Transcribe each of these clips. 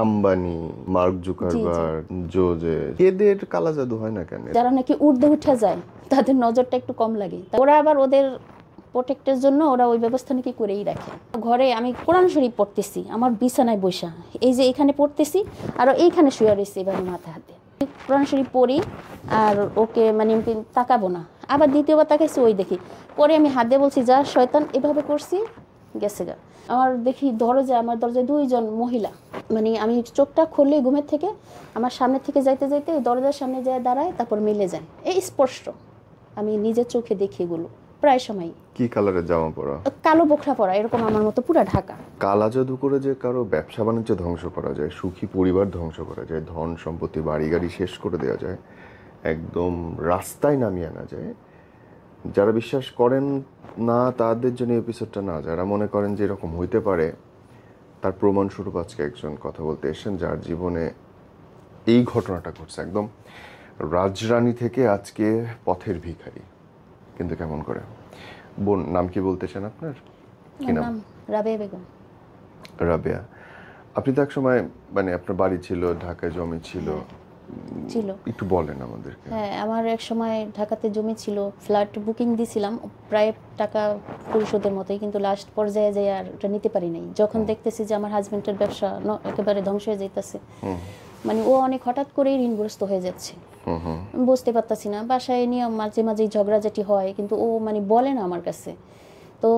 Ambani, mark Zuckerberg, জোজে, এদের কালা জাদু হয় না কেন? যারা নাকি ঊর্ধ্বে উঠে যায় তাদের নজরটা একটু কম লাগে, ওরা আবার ওদের প্রোটেক্টের জন্য ওরা ওই ব্যবস্থা নাকি করেই রাখে। ঘরে আমি কোরআন শরীফ পড়তেছি, আমার বিছানায় বসা, এই যে এখানে পড়তেছি আর এইখানে শুয়ে রয়েছে এবার মাথা হাতে কোরআন শরীফ পড়ি, আর ওকে মানে তাকাবো না, আবার দ্বিতীয়বার তাকাইছি ওই দেখি, পরে আমি হাত দিয়ে বলছি যা শয়তান, এভাবে করছি, গেছে গা। আমার দেখি আমার দরজায় দুইজন মহিলা, মানে আমি চোখটা খুললেই ঘুমের থেকে আমার সামনে থেকে যাইতে যাইতে দরজার সামনে যায় দাঁড়ায়, তারপর মিলে যায়, এই স্পষ্ট আমি নিজের চোখে দেখি এগুলো প্রায় সময়। কি কালারের জামা পরা? কালো বোখরা পরা, এরকম আমার মতো পুরা ঢাকা। কালা জাদু করে যে কারো ব্যবসা বাণিজ্য ধ্বংস করা যায়, সুখী পরিবার ধ্বংস করা যায়, ধন সম্পত্তি বাড়ি গাড়ি শেষ করে দেওয়া যায়, একদম রাস্তায় নামিয়ে আনা যায়, যারা বিশ্বাস করেন না তাদের জন্য এপিসোডটা না, যারা মনে করেন যে এরকম হইতে পারে, তার প্রমাণস্বরূপ আজকে একজন কথা বলতে এসেছেন যার জীবনে এই ঘটনাটা ঘটছে। একদম রাজরানী থেকে আজকে পথের ভিখারি। কিন্তু কেমন করে? বোন, নাম কি বলতেছেন আপনার? কি নাম? রাবেয়া বেগম। রাবেয়া, আপনি তো এক সময় মানে আপনার বাড়ি ছিল ঢাকায়, জমি ছিল, একটু বলেন আমাদেরকে। হ্যাঁ, আমার এক সময় ঢাকাতে জমি ছিল, ফ্ল্যাট বুকিং দিয়েছিলাম প্রায় টাকা পরিশোধের মতোই, কিন্তু লাস্ট পর্যায়ে যাই আর এটা নিতে পারি নাই। যখন দেখতেছি যে আমার হাজবেন্ডের ব্যবসা একেবারে ধ্বংস হয়ে যাইতেছে, মানে ও অনেক হঠাৎ করেই ঋণগ্রস্ত হয়ে যাচ্ছে, বুঝতে পারতাছি না, বাসায় নিয়ে মাঝে মাঝেই ঝগড়াঝাটি হয়, কিন্তু ও মানে বলে না আমার কাছে। তো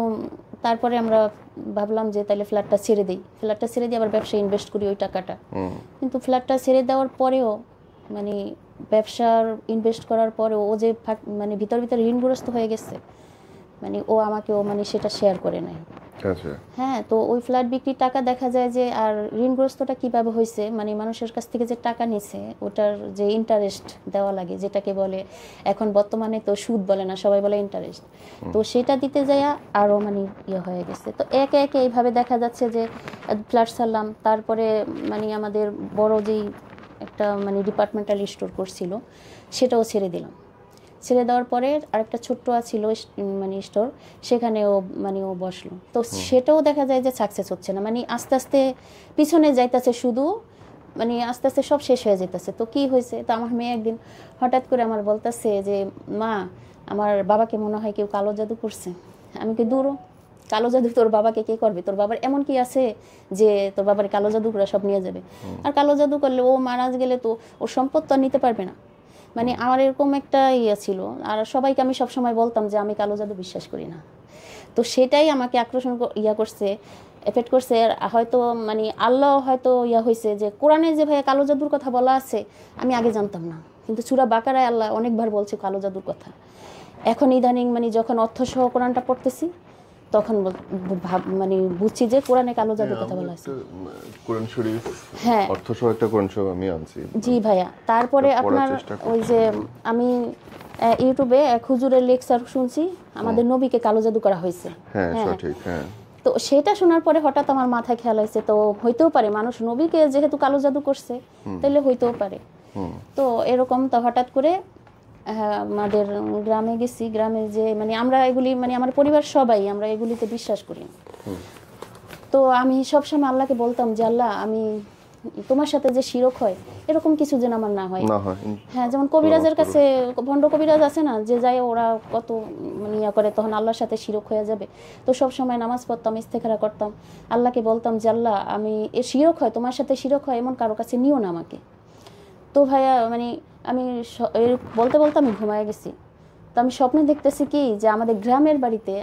তারপরে আমরা ভাবলাম যে তাহলে ফ্ল্যাটটা ছেড়ে দিই, ফ্ল্যাটটা ছেড়ে দিয়ে আবার ব্যবসায় ইনভেস্ট করি ওই টাকাটা। কিন্তু ফ্ল্যাটটা ছেড়ে দেওয়ার পরেও মানে ব্যবসার ইনভেস্ট করার পরেও ও যে মানে ভিতর ঋণগ্রস্ত হয়ে গেছে, মানে ও আমাকে মানে সেটা শেয়ার করে নাই। হ্যাঁ, তো ওই ফ্ল্যাট বিক্রির টাকা দেখা যায় যে, আর ঋণগ্রস্তটা কিভাবে হয়েছে, মানে মানুষের কাছ থেকে যে টাকা নিছে ওটার যে ইন্টারেস্ট দেওয়া লাগে, যেটাকে বলে এখন বর্তমানে তো সুদ বলে না, সবাই বলে ইন্টারেস্ট, তো সেটা দিতে যায় আরও মানে ইয়ে হয়ে গেছে। তো একে একে এইভাবে দেখা যাচ্ছে যে ফ্ল্যাট ছাড়লাম, তারপরে মানে আমাদের বড় যেই একটা মানে ডিপার্টমেন্টাল স্টোর করছিল সেটাও ছেড়ে দিলাম। ছেড়ে দেওয়ার পরে আরেকটা ছোট্ট ছিল মানে স্টোর, সেখানেও মানে ও বসলো, তো সেটাও দেখা যায় যে সাকসেস হচ্ছে না, মানে আস্তে আস্তে পিছনে যাইতেছে, শুধু মানে আস্তে আস্তে সব শেষ হয়ে যেতেছে। তো কি হয়েছে, তো আমার মেয়ে একদিন হঠাৎ করে আমার বলতেছে যে মা, আমার বাবাকে মনে হয় কেউ কালো জাদু করছে। আমি কি দূর, কালো জাদু তোর বাবাকে কে করবে, তোর বাবার এমন কি আছে যে তোর বাবার কালো জাদু করে সব নিয়ে যাবে, আর কালো জাদু করলে ও মারা গেলে তো ওর সম্পদ তো নিতে পারবে না। মানে আমার এরকম একটা ছিল, আর সবাইকে আমি সবসময় বলতাম যে আমি কালো জাদু বিশ্বাস করি না। তো সেটাই আমাকে আকর্ষণ করছে, এফেক্ট করছে। হয়তো মানে আল্লাহ হয়তো হয়েছে যে কোরআনে যে ভাই কালো জাদুর কথা বলা আছে আমি আগে জানতাম না, কিন্তু সূরা বাকারায় আল্লাহ অনেকবার বলছে কালো জাদুর কথা। এখন ইদানিং মানে যখন অর্থসহ কোরআনটা পড়তেছি তখন মানে বুঝছি যে কোরআনে কালো জাদুর কথা বলা আছে। কোরআন শরীফ, হ্যাঁ, অর্থসহ একটা কোরআন শরীফ আমি আনছি। জি ভাইয়া, তারপরে আপনার ওই যে আমি ইউটিউবে এক হুজুরের লেকচার শুনছি, আমাদের নবীকে কালো জাদু করা হয়েছে। হ্যাঁ, সঠিক। হ্যাঁ, তো সেটা শোনার পরে হঠাৎ আমার মাথায় খেয়াল হয়েছে, তো হইতেও পারে মানুষ নবীকে যেহেতু কালো জাদু করছে তাহলে হইতেও পারে। তো এরকম তো হঠাৎ করে আমাদের গ্রামে গেছি, গ্রামে যে মানে আমরা এগুলি মানে আমার পরিবার সবাই আমরা এগুলিতে বিশ্বাস করি। তো আমি সবসময় আল্লাহকে বলতাম যে আল্লাহ, আমি তোমার সাথে যে শিরক হয় এরকম কিছু যেন আমার না হয়। হ্যাঁ, যেমন কবিরাজের কাছে ভণ্ড কবিরাজ আছে না, যে যায় ওরা কত মানে করে, তখন আল্লাহর সাথে শিরক হয়ে যাবে। তো সব সময় নামাজ পড়তাম, ইস্তেখারা করতাম, আল্লাহকে বলতাম যে আল্লাহ, আমি এ শিরক হয়, তোমার সাথে শিরক হয় এমন কারো কাছে নিও না আমাকে। তো ভাইয়া মানে আমি বলতে বলতে আমি ঘুমায় গেছি। তো আমি স্বপ্নে দেখতেছি কি যে আমাদের গ্রামের বাড়িতে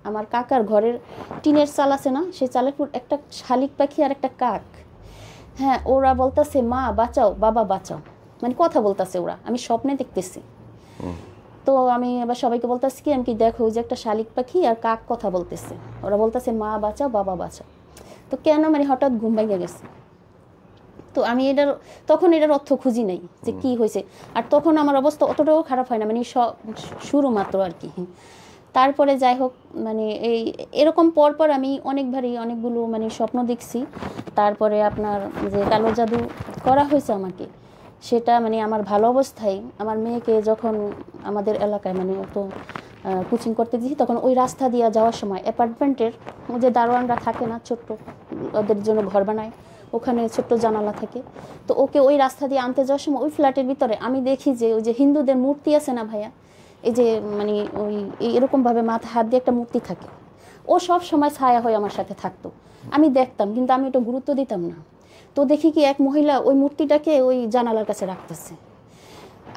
আমার কাকার ঘরের টিনের চাল আছে না, সেই চালের উপর একটা শালিক পাখি আর একটা কাক, হ্যাঁ, ওরা বলতেছে মা বাঁচাও, বাবা বাঁচাও, মানে কথা বলতেছে ওরা, আমি স্বপ্নে দেখতেছি। তো আমি এবার সবাইকে বলতেছি কি, আমি কি দেখো ওই যে একটা শালিক পাখি আর কাক কথা বলতেছে, ওরা বলতেছে মা বাঁচাও, বাবা বাঁচাও। তো কেন মানে হঠাৎ ঘুম ভেঙে গেছে। তো আমি তখন এটার অর্থ খুঁজি নাই যে কি হয়েছে, আর তখন আমার অবস্থা অতটাও খারাপ হয় না, মানে শুরু মাত্র আর কি। তারপরে যাই হোক, মানে এরকম পরপর আমি অনেকগুলো মানে স্বপ্ন দেখছি। তারপরে আপনার যে কালো জাদু করা হয়েছে আমাকে, সেটা মানে আমার ভালো অবস্থায় আমার মেয়েকে যখন আমাদের এলাকায় মানে তো কোচিং করতে দিয়েছি, তখন ওই রাস্তা দিয়ে যাওয়ার সময় অ্যাপার্টমেন্টের যে দারোয়ানরা থাকে না, ছোট্ট ওদের জন্য ঘর বানায়, ওখানে ছোট্ট জানালা থাকে। তো ওকে ওই রাস্তা দিয়ে আনতে যাওয়ার সময় ওই ফ্ল্যাটের ভিতরে আমি দেখি যে ওই যে হিন্দুদের মূর্তি আছে না ভাইয়া, এই যে মানে ওই এরকমভাবে মাথা হাত দিয়ে একটা মূর্তি থাকে, ও সব সময় ছায়া হয়ে আমার সাথে থাকতো। আমি দেখতাম কিন্তু আমি ওটা গুরুত্ব দিতাম না। তো দেখি কি এক মহিলা ওই মূর্তিটাকে ওই জানালার কাছে রাখতেছে,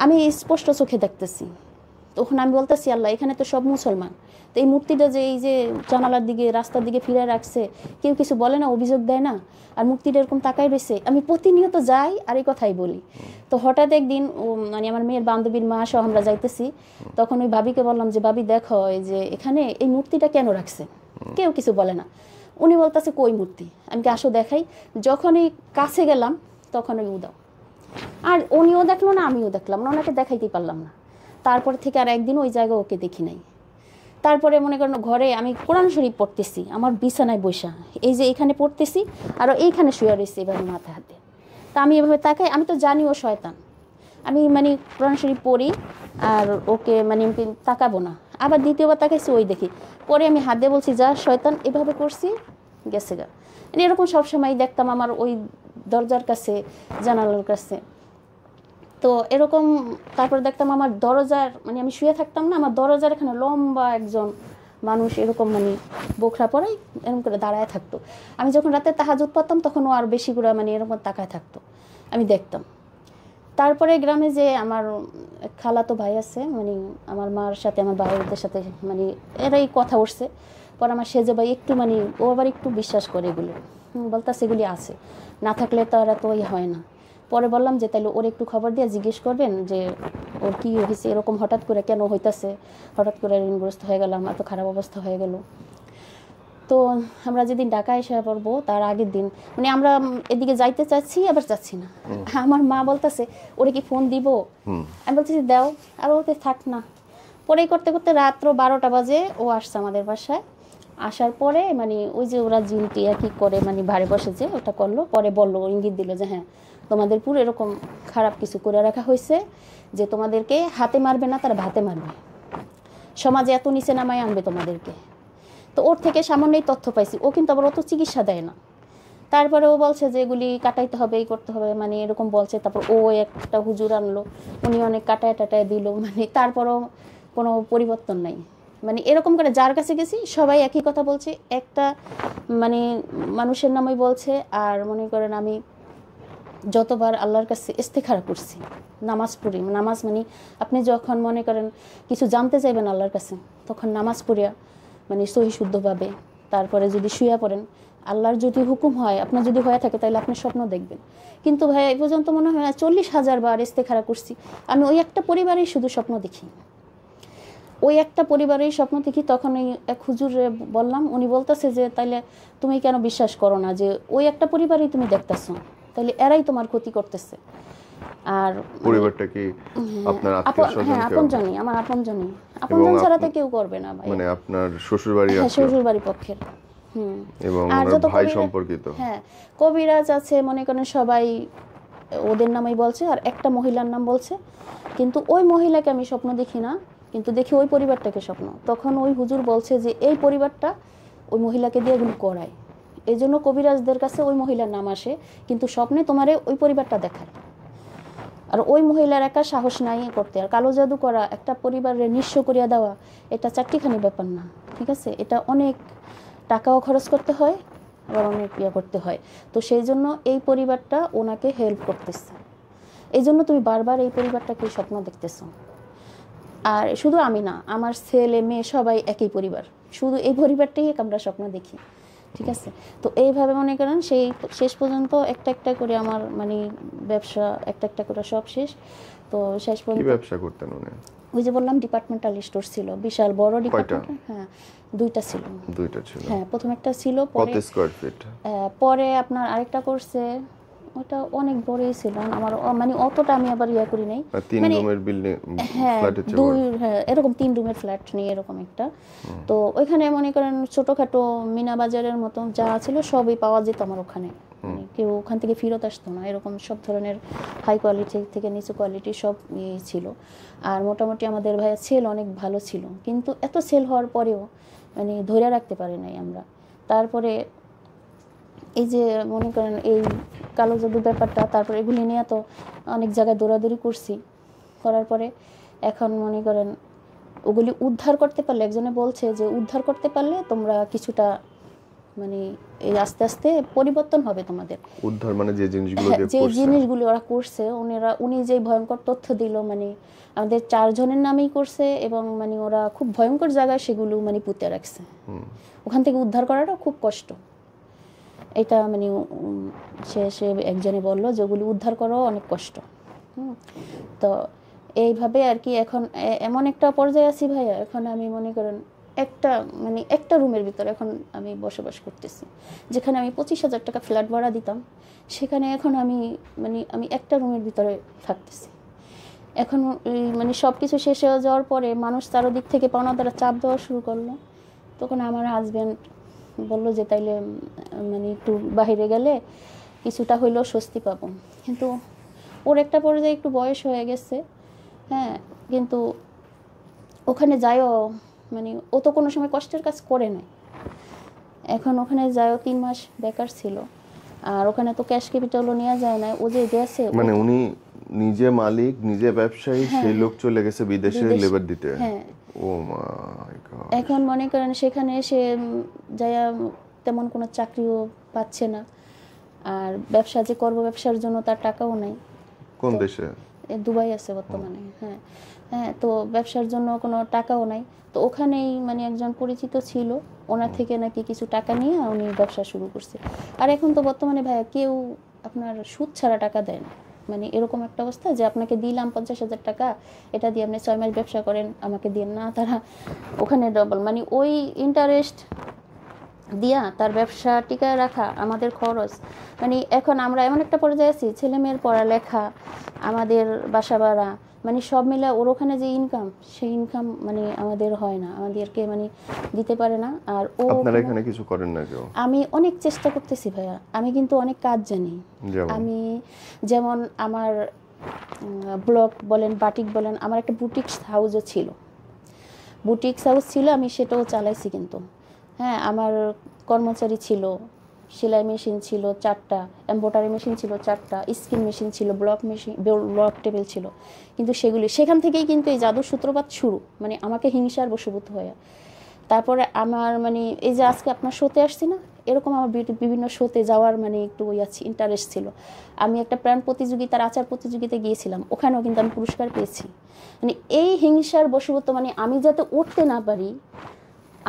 আমি স্পষ্ট চোখে দেখতেছি। তখন আমি বলতেছি আল্লাহ, এখানে তো সব মুসলমান, তো এই মূর্তিটা যে এই যে জানালার দিকে রাস্তার দিকে ফিরে রাখছে, কেউ কিছু বলে না, অভিযোগ দেয় না, আর মূর্তিটা এরকম তাকাই রয়েছে। আমি প্রতিনিয়ত যাই আর এই কথাই বলি। তো হঠাৎ একদিন মানে আমার মেয়ের বান্ধবীর মা সহ আমরা যাইতেছি, তখন ওই ভাবিকে বললাম যে ভাবি দেখো এই যে এখানে এই মূর্তিটা কেন রাখছে, কেউ কিছু বলে না। উনি বলতেছে কই মূর্তি, আমি কি আসো দেখাই। যখনই কাছে গেলাম তখন ওই উদাও, আর উনিও দেখলো না আমিও দেখলাম না, ওনাকে দেখাইতেই পারলাম না। তারপর থেকে আর একদিন ওই জায়গায় ওকে দেখি নাই। তারপরে মনে করেন ঘরে আমি কোরআন শরীফ পড়তেছি, আমার বিছানায় বসা, এই যে এইখানে পড়তেছি আর এইখানে শুয়ে রয়েছে এভাবে মাথা হাতে। তা আমি এভাবে তাকাই, আমি তো জানি ও শয়তান, আমি মানে কোরআন শরীফ পড়ি আর ওকে মানে তাকাবো না। আবার দ্বিতীয়বার তাকাইছি, ওই দেখি। পরে আমি হাত দিয়ে বলছি যা শয়তান, এভাবে করছি, গেছে গা। এরকম সবসময় দেখতাম আমার ওই দরজার কাছে, জানালার কাছে। তো এরকম তারপরে দেখতাম আমার দরজার মানে আমি শুয়ে থাকতাম না, আমার দরজার এখানে লম্বা একজন মানুষ এরকম মানে বোখরা পরে এরকম করে দাঁড়ায় থাকতো। আমি যখন রাতে তাহাজ্জুদ পড়তাম তখন ও আর বেশি করে মানে এরকম তাকায় থাকতো, আমি দেখতাম। তারপরে গ্রামে যে আমার খালাতো ভাই আছে, মানে আমার মার সাথে আমার বাবাদের সাথে মানে এরাই কথা উঠছে। পরে আমার সেজে ভাই একটু মানে ও আবার একটু বিশ্বাস করে এগুলো, বলতাছে এগুলি আছে, না থাকলে তো আর তো হয় না। পরে বললাম যে তাইলে ওর একটু খবর দিয়ে জিজ্ঞেস করবেন যে ওর কী হয়েছে, এরকম হঠাৎ করে কেন হইতাছে, হঠাৎ করে ঋণগ্রস্ত হয়ে গেলাম, এত খারাপ অবস্থা হয়ে গেল। তো আমরা যেদিন ঢাকায় এসে পড়বো তার আগের দিন মানে আমরা এদিকে যাইতে চাচ্ছি আবার চাচ্ছি না। আমার মা বলতেছে ওরে কি ফোন দিব, আমি বলতেছি দাও, আর ওতে থাক না। পরে করতে করতে রাত্র 12টা বাজে ও আসছে আমাদের বাসায়। আসার পরে মানে ওই যে ওরা জিনটি কি করে মানে ভারে বসে যে ওটা করলো, পরে বললো, ইঙ্গিত দিল যে হ্যাঁ তোমাদের পুরো এরকম খারাপ কিছু করে রাখা হয়েছে যে তোমাদেরকে হাতে মারবে না, তারা ভাতে মারবে, সমাজে এত নিচে নামায় আনবে তোমাদেরকে। তো ওর থেকে সামান্যই তথ্য পাইছি, ও কিন্তু আবার অত চিকিৎসা দেয় না। তারপরে ও বলছে যে এগুলি কাটাইতে হবে, এই করতে হবে, মানে এরকম বলছে। তারপর ও একটা হুজুর আনলো, উনি অনেক কাটায় টাটায় দিল, মানে তারপরও কোনো পরিবর্তন নাই। মানে এরকম করে যার কাছে গেছি সবাই একই কথা বলছে, একটা মানে মানুষের নামই বলছে। আর মনে করেন আমি যতবার আল্লাহর কাছে ইস্তেখারা করছি, নামাজ পড়ি, নামাজ মানে আপনি যখন মনে করেন কিছু জানতে চাইবেন আল্লাহর কাছে তখন নামাজ পড়িয়া মানে সহি শুদ্ধভাবে তারপরে যদি শুয়ে পড়েন, আল্লাহর যদি হুকুম হয়, আপনার যদি হয়ে থাকে তাহলে আপনি স্বপ্ন দেখবেন। কিন্তু ভাই এই পর্যন্ত মনে হয় 40,000 বার ইস্তেখারা করছি, আমি ওই একটা পরিবারেই শুধু স্বপ্ন দেখি, ওই একটা পরিবারেই স্বপ্ন দেখি। তখন ওই এক হুজুরে বললাম, উনি বলতেছে যে তাইলে তুমি কেন বিশ্বাস করো না যে ওই একটা পরিবারেই তুমি দেখতেছো, তাইলে এরাই তোমার ক্ষতি করতেছে। আর পরিবারটা কি আপনার আত্মীয়স্বজন? হ্যাঁ আপনজনই, আমার আপনজনই, আপনজন ছাড়া তো কেউ করবে না ভাই। মানে আপনার শ্বশুরবাড়ি? হ্যাঁ শ্বশুরবাড়ি পক্ষের। এবং আর ওনার যত ভাই সম্পর্কিত? হ্যাঁ কবিরাজ আছে মনে করেন সবাই ওদের নামই বলছে, আর একটা মহিলার নাম বলছে, কিন্তু ওই মহিলাকে আমি স্বপ্ন দেখি না, কিন্তু দেখি ওই পরিবারটাকে স্বপ্ন। তখন ওই হুজুর বলছে যে এই পরিবারটা ওই মহিলাকে দিয়ে এগুলো করায়, এই জন্য কবিরাজদের কাছে ওই মহিলার নাম আসে, কিন্তু স্বপ্নে তোমারে ওই পরিবারটা দেখায়। আর ওই মহিলার একা সাহস নাই করতে, আর কালো জাদু করা একটা পরিবারের নিঃস্ব করিয়া দেওয়া এটা চারটিখানি ব্যাপার না, ঠিক আছে? এটা অনেক টাকাও খরচ করতে হয়, আবার অনেক ইয়ে করতে হয়। তো সেই জন্য এই পরিবারটা ওনাকে হেল্প করতেছে, এই জন্য তুমি বারবার এই পরিবারটাকে স্বপ্ন দেখতেছো। আর শুধু আমি না, আমার ছেলে মেয়ে সবাই একই পরিবার, শুধু এই পরিবারটাই আমরা স্বপ্ন দেখি, ঠিক আছে? তো এইভাবে মনে করেন সেই শেষ পর্যন্ত একটা একটা করে আমার মানে ব্যবসা একটা একটা করে সব শেষ। তো শেষ পর্যন্ত ব্যবসা করতেন উনি? ওই যে বললাম ডিপার্টমেন্টাল স্টোর ছিল, বিশাল বড় ডিপার্টমেন্ট। হ্যাঁ দুইটা ছিল। হ্যাঁ প্রথম একটা ছিল, কত স্কয়ার ফিট? পরে আপনার আরেকটা করছে, ওটা অনেক বড়ই ছিল, আমার মানে অতটা আমি আবার ইয়া করি নাই। 3 রুমের বিল্ডিং, হ্যাঁ হ্যাঁ এরকম 3 রুমের ফ্ল্যাট নিয়ে এরকম একটা। তো ওইখানে মনে করেন ছোটখাটো মিনা বাজারের মতো যা ছিল সবই পাওয়া যেত আমার ওখানে, মানে কেউ ওখান থেকে ফেরত আসতো না, এরকম সব ধরনের হাই কোয়ালিটি থেকে নিচু কোয়ালিটি সব ছিল। আর মোটামুটি আমাদের ভাইয়া সেল অনেক ভালো ছিল, কিন্তু এত সেল হওয়ার পরেও মানে ধরে রাখতে পারি নাই আমরা। তারপরে এই যে মনে করেন এই কালো জাদু ব্যাপারটা, তারপর এগুলি নিয়ে তো অনেক জায়গায় দৌড়াদৌড়ি করছি, করার পরে এখন মনে করেন ওগুলি উদ্ধার করতে পারলে, একজনে বলছে যে উদ্ধার করতে পারলে তোমরা কিছুটা মানে এই আস্তে আস্তে পরিবর্তন হবে তোমাদের। উদ্ধার মানে যে জিনিসগুলো হ্যাঁ, দিয়ে যে করছে। জিনিসগুলি ওরা করছে, উনি যে ভয়ঙ্কর তথ্য দিল, মানে আমাদের 4 জনের নামেই করছে, এবং মানে ওরা খুব ভয়ঙ্কর জায়গায় সেগুলো মানে পুঁতে রাখছে। ওখান থেকে উদ্ধার করাটা খুব কষ্ট। এটা মানে সে একজনে বললো যে ওগুলি উদ্ধার করাও অনেক কষ্ট। তো এইভাবে আর কি এখন এমন একটা পর্যায়ে আছি ভাইয়া, এখন আমি মনে করেন একটা রুমের ভিতরে এখন আমি বসবাস করতেছি, যেখানে আমি 25,000 টাকা ফ্ল্যাট ভাড়া দিতাম, সেখানে এখন আমি একটা রুমের ভিতরে থাকতেছি। এখন মানে সব কিছু শেষ হয়ে যাওয়ার পরে মানুষ চারদিক থেকে পাওনা দ্বারা চাপ দেওয়া শুরু করলো। তখন আমার হাজব্যান্ড বললো যে তাইলে মানে একটু বাইরে গেলে কিছুটা হইলেও স্বস্তি পাবো। কিন্তু ওর একটা পর্যায়ে একটু বয়স হয়ে গেছে, হ্যাঁ, কিন্তু ওখানে যায়ও মানে ও তো কোনো সময় কষ্টের কাজ করে নাই। এখন ওখানে যায়ও 3 মাস বেকার ছিল, আর ওখানে তো ক্যাশ ক্যাপিটালও নেওয়া যায় না। ও যে গেছে মানে উনি নিজে মালিক, নিজে ব্যবসায়ী, সেই লোক চলে গেছে বিদেশে লেবার দিতে। হ্যাঁ, ও মাই গড। এখন মনে করেন সেখানে সে যায়া তেমন কোনো চাকরিও পাচ্ছে না, আর ব্যবসা যে করবো ব্যবসার জন্য তার টাকাও নাই। কোন দেশে? দুবাই আছে বর্তমানে। হ্যাঁ হ্যাঁ, তো ব্যবসার জন্য কোনো টাকাও নাই। তো ওখানেই মানে একজন পরিচিত ছিল, ওনার থেকে নাকি কিছু টাকা নিয়ে উনি ব্যবসা শুরু করছে। আর এখন তো বর্তমানে ভাইয়া কেউ আপনার সুদ ছাড়া টাকা দেয় না, মানে এরকম একটা অবস্থা যে আপনাকে দিলাম 50,000 টাকা, এটা দিয়ে আপনি 6 মাস ব্যবসা করেন, আমাকে দিন না। তারা ওখানে ডবল মানে ওই ইন্টারেস্ট দিয়া তার ব্যবসা টিকায় রাখা, আমাদের খরচ, মানে এখন আমরা এমন একটা পর্যায়ে আছি, ছেলে মেয়ের পড়ালেখা, আমাদের বাসা ভাড়া, মানে সব মিলে ওর ওখানে যে ইনকাম, সেই ইনকাম মানে আমাদের হয় না, আমাদেরকে মানে দিতে পারে না। আর ও আপনারা এখানে কিছু করেন না কেউ? আমি অনেক চেষ্টা করতেছি ভাইয়া, আমি কিন্তু অনেক কাজ জানি। আমি যেমন আমার ব্লগ বলেন, বাটিক বলেন, আমার একটা বুটিক হাউসও ছিল, বুটিক হাউস ছিল, আমি সেটাও চালাইছি। কিন্তু হ্যাঁ, আমার কর্মচারী ছিল, সেলাই মেশিন ছিল 4টা, এমব্রয়ডারি মেশিন ছিল 4টা, স্কিন মেশিন ছিল, ব্লক টেবিল ছিল। কিন্তু সেখান থেকেই কিন্তু এই জাদুর সূত্রপাত শুরু, মানে আমাকে হিংসার বশীভূত হয়ে। তারপরে আমার মানে এই যে আজকে আপনার শোতে আসছি না, এরকম আমার বিভিন্ন শোতে যাওয়ার মানে একটু ইন্টারেস্ট ছিল। আমি একটা প্রাণ প্রতিযোগিতার আচার প্রতিযোগিতায় গিয়েছিলাম, ওখানেও কিন্তু আমি পুরস্কার পেয়েছি। মানে এই হিংসার বশীভূত, মানে আমি যাতে উঠতে না পারি,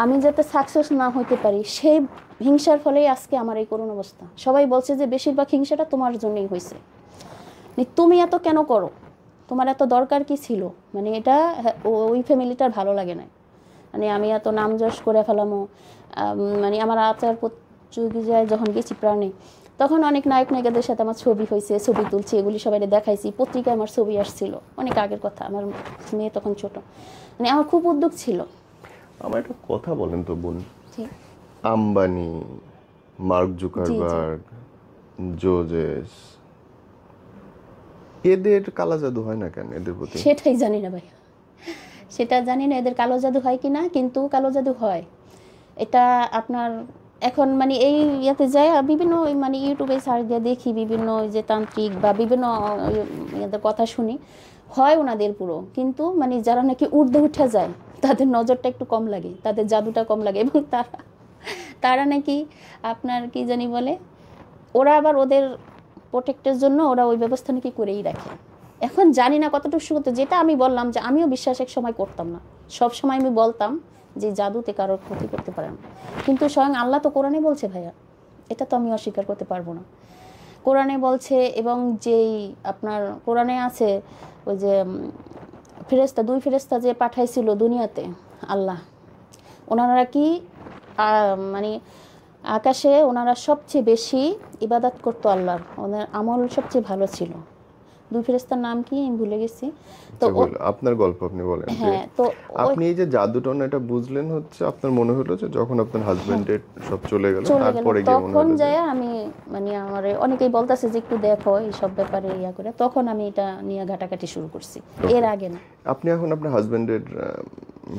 আমি যাতে সাকসেস না হতে পারি, সেই হিংসার ফলেই আজকে আমার এই করুণ অবস্থা। সবাই বলছে যে বেশিরভাগ হিংসাটা তোমার জন্যই হয়েছে, তুমি এত কেন করো, তোমার এত দরকার কি ছিল, মানে এটা ওই ফ্যামিলিটার ভালো লাগে না, মানে আমি এত নাম যশ করে ফেলামো। মানে আমার আচার প্রতিযোগিতায় যখন গেছি প্রাণে, তখন অনেক নায়ক নায়িকাদের সাথে আমার ছবি হয়েছে, ছবি তুলছি, এগুলি সবাই দেখাইছি, পত্রিকায় আমার ছবি আসছিল, অনেক আগের কথা, আমার মেয়ে তখন ছোট, মানে আমার খুব উদ্যোগ ছিল। আমার একটা কথা বলেন তো বোন, আম্বানি, মার্ক জুকারবার্গ, জোজেস, এদের কালা জাদু হয় না কেন এদের প্রতি? সেটাই জানি না ভাই, সেটা জানি না এদের কালো জাদু হয় কি না, কিন্তু কালো জাদু হয়। এটা আপনার এখন মানে এই ইয়াতে যায় বিভিন্ন মানে ইউটিউবে সার্চ দিয়ে দেখি, বিভিন্ন যে তান্ত্রিক বা বিভিন্ন ইয়াদের কথা শুনি, হয় ওনাদের পুরো, কিন্তু মানে যারা নাকি ঊর্ধ্বে উঠে যায় তাদের নজরটা একটু কম লাগে, তাদের জাদুটা কম লাগে, এবং তারা নাকি আপনার কি জানি বলে, ওরা আবার ওদের প্রোটেক্টের জন্য ওরা ওই ব্যবস্থা নাকি করেই রাখে। এখন জানি না কতটুকু সত্যি, যেটা আমি বললাম যে আমিও বিশ্বাস এক সময় করতাম না, সব সময় আমি বলতাম যে জাদুতে কারোর ক্ষতি করতে পারে না, কিন্তু স্বয়ং আল্লাহ তো কোরআনে বলছে ভাইয়া, এটা তো আমি অস্বীকার করতে পারবো না। কোরআনে বলছে, এবং যেই আপনার কোরআনে আছে ওই যে ফেরেশতা, 2 ফেরেশতা যে পাঠাইছিল দুনিয়াতে আল্লাহ, ওনারা কি মানে আকাশে ওনারা সবচেয়ে বেশি ইবাদত করতো আল্লাহর, ওনার আমল সবচেয়ে ভালো ছিল। 2 ফেরেশতার নাম কি আমি ভুলে গেছি। তো আপনার গল্প আপনি বলেন। হ্যাঁ, তো আপনি এই যে জাদুটা এটা বুঝলেন হচ্ছে আপনার মনে হলো যে যখন আপনার হাজবেন্ডের সব চলে গেল, তারপরে গিয়ে মনে তখন হলো যায় আমি মানে আমার অনেকেই বলতাছে যে একটু দেখো এই সব ব্যাপারে ইয়া করে, তখন আমি এটা নিয়ে ঘাটাঘাটি শুরু করছি, এর আগে না। আপনি এখন আপনার হাজবেন্ডের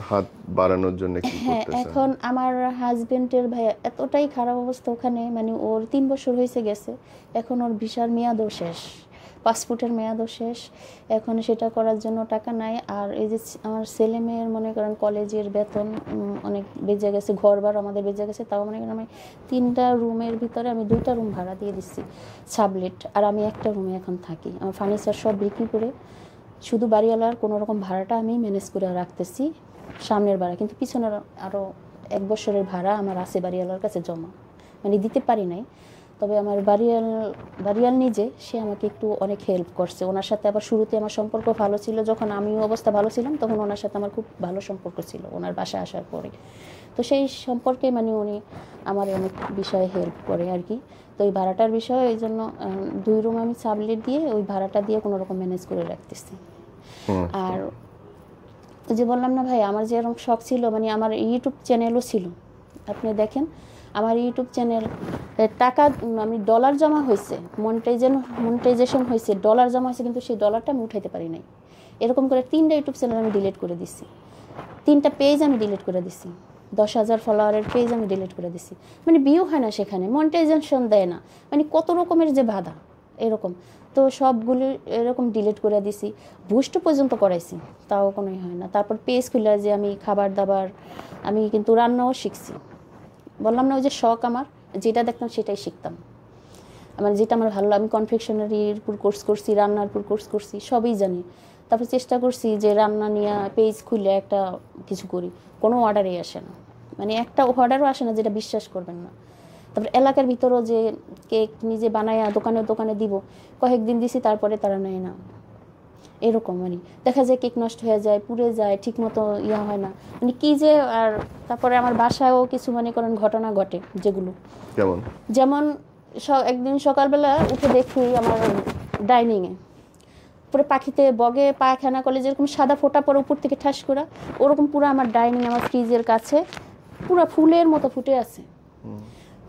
হাত বাড়ানোর জন্য কি হ্যাঁ, করতেছেন? এখন আমার হাজবেন্ডের ভাইয়া এতটাই খারাপ অবস্থা ওখানে, মানে ওর 3 বছর হয়েছে গেছে, এখন ওর ভিসার মেয়াদও শেষ, পাসপোর্টের মেয়াদও শেষ, এখন সেটা করার জন্য টাকা নাই। আর এই যে আমার ছেলে মেয়ের মনে করেন কলেজের বেতন অনেক বেজে গেছে, ঘর ভাড়া আমাদের বেজে গেছে, তাও মনে করেন আমি 3টা রুমের ভিতরে আমি 2টা রুম ভাড়া দিয়ে দিচ্ছি সাবলেট, আর আমি একটা রুমে এখন থাকি। আমার ফার্নিচার সব বিক্রি করে শুধু বাড়িওয়ালার কোনো রকম ভাড়াটা আমি ম্যানেজ করে রাখতেছি, সামনের ভাড়া, কিন্তু পিছনের আরও 1 বছরের ভাড়া আমার আছে বাড়িওয়ালার কাছে জমা, মানে দিতে পারি নাই। তবে আমার বাড়িওয়াল নিজে সে আমাকে একটু অনেক হেল্প করছে। ওনার সাথে আবার শুরুতে আমার সম্পর্ক ভালো ছিল, যখন আমিও অবস্থা ভালো ছিলাম তখন ওনার সাথে আমার খুব ভালো সম্পর্ক ছিল ওনার বাসায় আসার পরে। তো সেই সম্পর্কে মানে উনি আমার অনেক বিষয়ে হেল্প করে আর কি। তো ওই ভাড়াটার বিষয়ে এই জন্য 2 রুম আমি সাবলেট দিয়ে ওই ভাড়াটা দিয়ে কোনো রকম ম্যানেজ করে রাখতেছি। আর ওই যে বললাম না ভাই, আমার যে এরকম শখ ছিল, মানে আমার ইউটিউব চ্যানেলও ছিল, আপনি দেখেন আমার ইউটিউব চ্যানেল টাকা আমি ডলার জমা হয়েছে, মনিটাইজেশন হয়েছে, ডলার জমা হয়েছে, কিন্তু সেই ডলারটা আমি উঠাইতে পারি নাই। এরকম করে 3টা ইউটিউব চ্যানেল আমি ডিলিট করে দিছি, 3টা পেজ আমি ডিলিট করে দিছি, 10,000 ফলোয়ারের পেজ আমি ডিলিট করে দিছি। মানে ভিউ হয় না সেখানে, মনিটাইজেশন দেয় না, মানে কত রকমের যে বাধা এরকম। তো সবগুলো এরকম ডিলিট করে দিছি, বুস্ট পর্যন্ত করাইছি, তাও কোনোই হয় না। তারপর পেজ খুলে যে আমি খাবার দাবার, আমি কিন্তু রান্নাও শিখছি, বললাম না ওই যে শখ আমার, যেটা দেখতাম সেটাই শিখতাম, আমার যেটা আমার ভালো, আমি কনফেকশনারির উপর কোর্স করছি, রান্নার উপর কোর্স করছি, সবই জানি। তারপর চেষ্টা করছি যে রান্না নিয়ে পেজ খুলে একটা কিছু করি, কোনো অর্ডারই আসে না, মানে একটা অর্ডারও আসে না যেটা বিশ্বাস করবেন না। তারপর এলাকার ভিতরেও যে কেক নিজে বানায়া দোকানে দোকানে দিব, কয়েকদিন দিছি তারপরে তারা নেয় না, এরকম মানে দেখা যায় কেক নষ্ট হয়ে যায়, পুড়ে যায়, ঠিক মতো ইয়া হয় না, মানে কি যে। আর তারপরে আমার বাসায়ও কিছু মনে করেন ঘটনা ঘটে, যেগুলো যেমন একদিন সকালবেলা উঠে দেখি আমার ডাইনিংয়ে পুরো পাখিতে বগে পায়খানা করলে যেরকম সাদা ফোঁটা পরে উপর থেকে ঠাস করা, ওরকম পুরো আমার ডাইনিং আমার ফ্রিজের কাছে পুরো ফুলের মতো ফুটে আছে।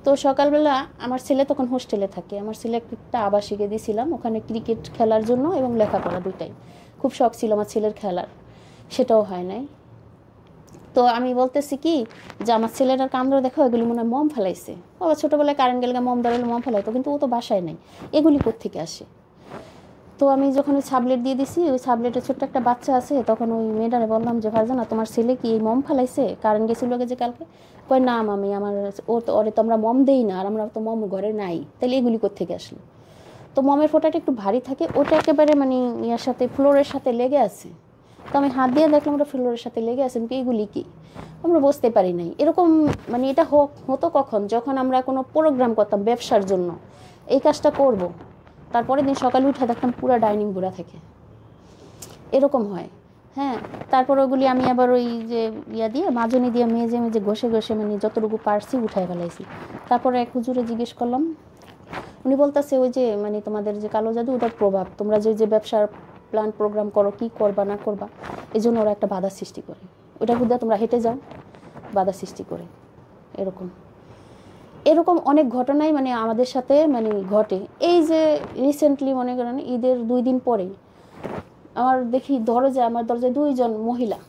তো সকালবেলা আমার ছেলে তখন হোস্টেলে থাকে, আমার ছেলে একটা আবাসিকে দিয়েছিলাম ওখানে ক্রিকেট খেলার জন্য এবং লেখাপড়া দুইটাই, খুব শখ ছিল আমার ছেলের খেলার, সেটাও হয় নাই। তো আমি বলতেছি কি যে আমার ছেলেটার কামড় দেখো, এগুলি মনে হয় মম ফেলাইছে, ও ছোটোবেলায় কারেন্ট গেলে মম ধরালে মম ফেলাইতো, কিন্তু ও তো বাসায় নাই, এগুলি কোত্থেকে আসে। তো আমি যখন ওই সাবলেট দিয়ে দিছি, ওই সাবলেটের ছোট্ট একটা বাচ্চা আছে, তখন ওই মেয়েটারে বললাম যে ভাইজানা তোমার ছেলে কি এই মম ফেলাইছে, কারেন্ট গেছিল যে কালকে? কয় না মামি, আমার ওরে তো আমরা মম দেই না, আর আমরা তো মম ঘরে নাই, তাহলে এগুলি কোত্থেকে আসলো? তো মমের ফোঁটাটা একটু ভারী থাকে, ওটা একেবারে মানে ইয়ার সাথে ফ্লোরের সাথে লেগে আছে। তো আমি হাত দিয়ে দেখলাম ওটা ফ্লোরের সাথে লেগে আছে, কিন্তু এগুলি কি আমরা বুঝতে পারি নাই। এরকম মানে এটা হতো কখন, যখন আমরা কোনো প্রোগ্রাম করতাম ব্যবসার জন্য, এই কাজটা করব, তারপরের দিন সকালে উঠে দেখতাম পুরো ডাইনিং ঘোরা থাকে, এরকম হয়। হ্যাঁ, তারপর ওগুলি আমি আবার ওই যে ইয়া দিয়ে মাজনি দিয়ে মেজে মেজে ঘষে ঘষে মানে যতটুকু পারছি উঠায় ফেলাইছি। তারপরে এক হুজুরে জিজ্ঞেস করলাম, উনি বলতেছে ওই যে মানে তোমাদের যে কালো জাদু, ওটার প্রভাব, তোমরা যে ব্যবসার প্ল্যান প্রোগ্রাম করো, কি করবা না করবা, এই জন্য ওরা একটা বাধা সৃষ্টি করে, ওটা হুদা তোমরা হেঁটে যাও, বাধা সৃষ্টি করে। এরকম এরকম অনেক ঘটনাই মানে আমাদের সাথে মানে ঘটে। এই যে রিসেন্টলি মনে করেন ঈদের 2 দিন পরে আমার দেখি আমার দরজায় 2 জন মহিলা,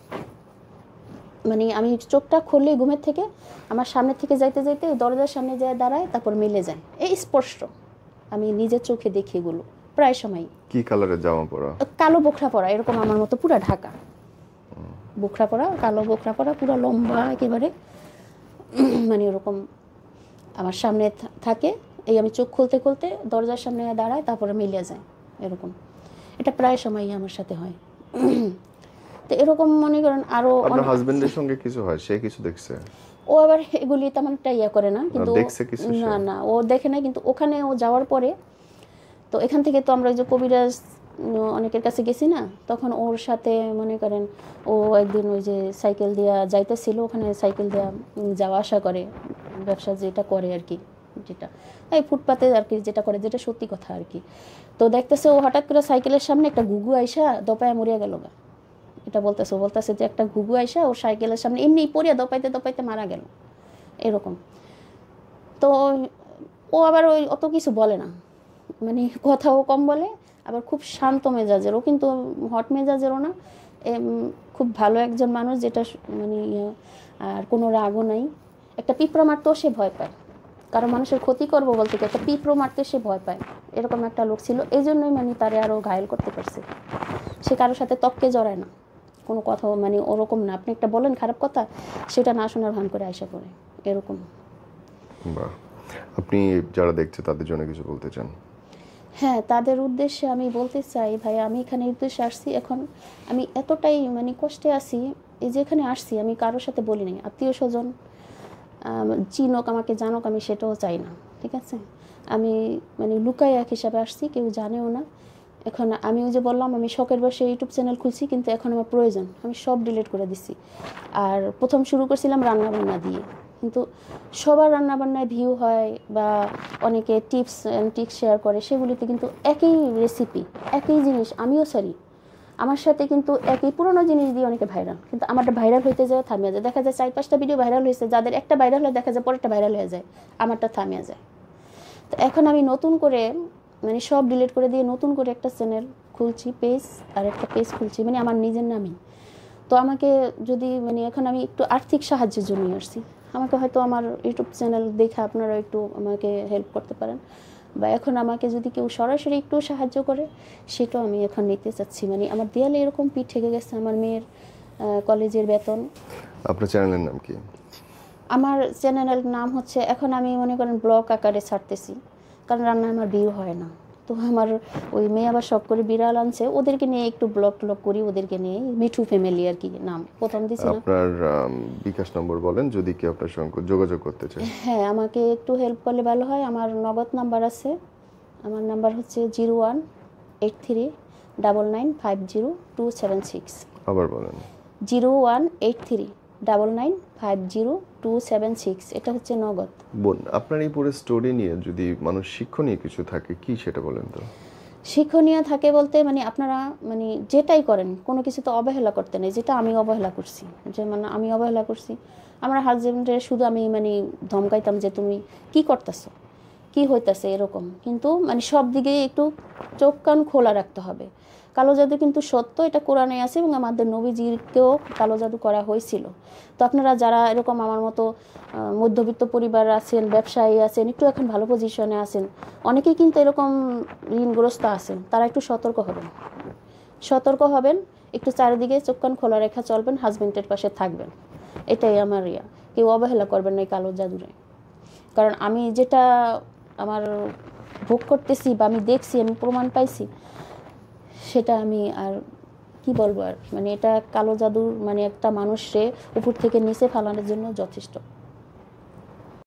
মানে আমি চোখটা খুললেই ঘুমের থেকে আমার সামনে থেকে যাইতে যাইতে দরজার সামনে যায় দাঁড়ায়, তারপর মিলে যায়, এই স্পষ্ট আমি নিজের চোখে দেখি। এগুলো প্রায় সময় কি কালারের জামা পরা? কালো বোখরা পরা, এরকম আমার মতো পুরা ঢাকা বোখরা পরা, কালো বোখরা পরা, পুরা লম্বা একেবারে, মানে ওরকম আমার সামনে থাকে। এই আমি চোখ খুলতে খুলতে দরজার সামনে দাঁড়ায়, তারপরে মিলিয়ে যায়, এরকম। এটা প্রায় সময়ই আমার সাথে হয়। তো এরকম মনে করেন আরো আপনার হাজবেন্ডের সঙ্গে কিছু হয়, সে কিছু দেখছে? ও আবার এগুলি তেমন একটা ইয়া করে না, কিন্তু দেখছে কিছু? না না, ও দেখে না, কিন্তু ওখানে ও যাওয়ার পরে তো এখান থেকে তো আমরা যে কবিরাজ অনেকের কাছে গেছি না, তখন ওর সাথে মনে করেন ও একদিন ওই যে সাইকেল দিয়া যাইতেছিল, ওখানে সাইকেল দিয়া যাওয়া আসা করে, ব্যবসা যেটা করে আর কি, যেটা এই ফুটপাতে আর কি যেটা করে, যেটা সত্যি কথা আর কি। তো দেখতেছে ও হঠাৎ করে সাইকেলের সামনে একটা ঘুঘু আইসা দপায় মরিয়া গেল গা, এটা বলতেছে যে একটা ঘুঘু আইসা ওর সাইকেলের সামনে এমনি পড়িয়া দপাইতে দপাইতে মারা গেল, এরকম। তো ও আবার ওই অত কিছু বলে না, মানে কথাও কম বলে, আবার খুব শান্ত মেজাজেরও, কিন্তু হট মেজাজেরও না, খুব ভালো একজন মানুষ, যেটা মানে আর কোনো রাগও নাই। একটা পিঁপড়া মারতেও সে ভয় পায়, কারো মানুষের ক্ষতি করবো বলতে কি একটা পিঁপড়ো মারতে সে ভয় পায়, এরকম একটা লোক ছিল। এই জন্যই মানে তারে আরও ঘায়েল করতে পারছে। সে কারোর সাথে তক্কে জড়ায় না, কোনো কথা মানে ওরকম না। আপনি একটা বলেন খারাপ কথা, সেটা না শোনার ভান করে আশা করে, এরকম। বাহ, আপনি যারা দেখছে তাদের জন্য কিছু বলতে চান? হ্যাঁ, তাদের উদ্দেশ্যে আমি বলতে চাই, ভাই আমি এখানে উদ্দেশ্যে আসছি, এখন আমি এতটাই মানে কষ্টে আছি, এই যে এখানে আসছি আমি কারোর সাথে বলি নাই, আত্মীয় স্বজন চিনক আমাকে জানক আমি সেটাও চাই না, ঠিক আছে? আমি মানে লুকাই এক হিসাবে আসছি, কেউ জানেও না। এখন আমি ওই যে বললাম আমি শখের বসে ইউটিউব চ্যানেল খুলছি, কিন্তু এখন আমার প্রয়োজন, আমি সব ডিলিট করে দিছি। আর প্রথম শুরু করছিলাম রান্নাবান্না দিয়ে, কিন্তু সবার রান্নাবান্নায় ভিউ হয় বা অনেকে টিপস অ্যান্ড ট্রিক্স শেয়ার করে, সেগুলিতে কিন্তু একই রেসিপি, একই জিনিস, আমিও সরি আমার সাথে কিন্তু একই পুরোনো জিনিস দিয়ে অনেকে ভাইরাল, কিন্তু আমারটা ভাইরাল হইতে যায় থামিয়ে যায়। দেখা যায় 4-5টা ভিডিও ভাইরাল হয়েছে, যাদের একটা ভাইরাল হয় দেখা যায় পরেরটা ভাইরাল হয়ে যায়, আমারটা থামিয়ে যায়। তো এখন আমি নতুন করে মানে সব ডিলিট করে দিয়ে নতুন করে একটা চ্যানেল খুলছি, পেজ, আর একটা পেজ খুলছি মানে আমার নিজের নামই। তো আমাকে যদি মানে এখন আমি একটু আর্থিক সাহায্যের জন্য আসছি, আমাকে হয়তো আমার ইউটিউব চ্যানেল দেখে আপনারা একটু আমাকে হেল্প করতে পারেন, বা এখন আমাকে যদি কেউ সরাসরি একটু সাহায্য করে সেটাও আমি এখন নিতে চাচ্ছি। মানে আমার দেয়ালে এরকম পিঠ ঠেকে গেছে, আমার মেয়ের কলেজের বেতন। আপনার চ্যানেলের নাম কি? আমার চ্যানেলের নাম হচ্ছে, এখন আমি মনে করেন ব্লগ আকারে ছাড়তেছি, কারণ রান্না আমার ভিউ হয় না। তো আমার ওই মেয়ে আবার শখ করে বিড়াল আনছে, ওদেরকে নিয়ে একটু ব্লগ টলগ করি, ওদেরকে নিয়ে মিঠু ফ্যামিলি আর কি নাম প্রথম দিয়েছিলাম। আপনার বিকাশ নম্বর বলেন যদি কেউ আপনার সঙ্গে যোগাযোগ করতে চায়। হ্যাঁ, আমাকে একটু হেল্প করলে ভালো হয়। আমার নগদ নাম্বার আছে, আমার নাম্বার হচ্ছে 01839950 276। আবার বলেন। 01839950 276, এটা হচ্ছে নগদ। বোন, আপনার এই পুরো স্টোরি নিয়ে যদি মানুষ শিক্ষণীয় কিছু থাকে কি সেটা বলেন তো। শিক্ষণীয় থাকে বলতে মানে আপনারা মানে যেটাই করেন কোনো কিছু তো অবহেলা করতে নেই, যেটা আমি অবহেলা করছি, যেমন আমি অবহেলা করছি আমার হাজবেন্ডের, শুধু আমি মানে ধমকাইতাম যে তুমি কি করতেছো, কি হইতাছে এরকম, কিন্তু মানে সব দিকে একটু চোখ কান খোলা রাখতে হবে। কালো জাদু কিন্তু সত্য, এটা কোরআনে আছে এবং আমাদের নবীজিকেও কালো জাদু করা হয়েছিল। তো আপনারা যারা এরকম আমার মতো মধ্যবিত্ত পরিবার আছেন, ব্যবসায়ী আছেন, একটু এখন ভালো পজিশনে আছেন, অনেকেই কিন্তু এরকম ঋণগ্রস্ত আছেন, তারা একটু সতর্ক হবেন, সতর্ক হবেন, একটু চারিদিকে চোখ কান খোলা রেখা চলবেন, হাজবেন্ডের পাশে থাকবেন, এটাই আমার কেউ অবহেলা করবেন না এই কালো জাদুরে। কারণ আমি যেটা আমার ভোগ করতেছি বা আমি দেখছি, আমি প্রমাণ পাইছি, সেটা আমি আর কি বলবো আর, মানে এটা কালো জাদুর মানে একটা মানুষকে উপর থেকে নিচে ফেলানোর জন্য যথেষ্ট।